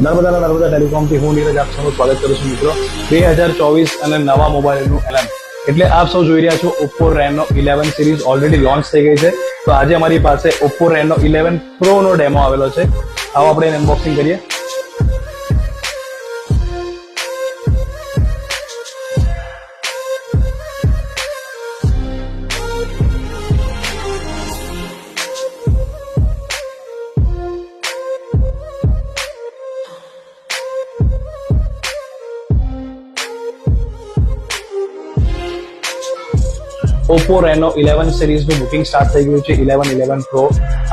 નર્મદા ટેલિકોમથી હું નીરજ આપ સૌનું સ્વાગત કરું છું મિત્રો. 2024 અને નવા મોબાઈલનું એલાન. એટલે આપ સૌ જોઈ રહ્યા છો Oppo Reno 11 series already launch થઈ ગઈ છે. તો આજે અમારી પાસે Oppo Reno 11 Pro નો ડેમો આવેલો છે. આવો આપણે એને અનબોક્સિંગ કરીએ. Oppo Reno 11 સિરીઝનું બુકિંગ સ્ટાર્ટ થઈ ગયું છે. 11 Pro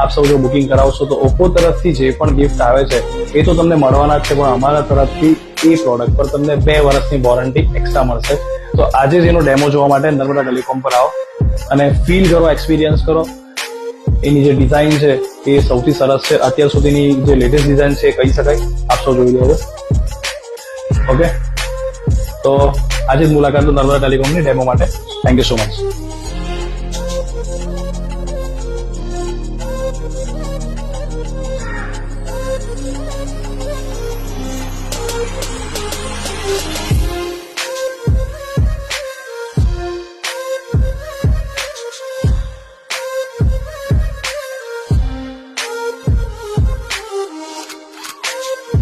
આપ સૌ જો બુકિંગ કરાવશો તો Oppo તરફથી જે પણ ગિફ્ટ આવે છે એ તો તમને મળવાના જ છે, પણ અમારા તરફથી એ પ્રોડક્ટ પર તમને 2 વર્ષની વોરંટી એક્સ્ટ્રા મળશે. તો આજે જ એનો ડેમો જોવા માટે નર્મદા ટેલિકોમ પર આવો અને ફીલ કરો, એક્સપિરિયન્સ કરો. એની જે ડિઝાઇન છે એ સૌથી સરસ છે. અત્યાર સુધીની જે લેટેસ્ટ ડિઝાઇન છે એ કહી શકાય. આપ સૌ જોઈ લો. ઓકે, તો આજે જ મુલાકાત લો નર્મદા ટેલિકોમની ડેમો માટે. Thank you so much.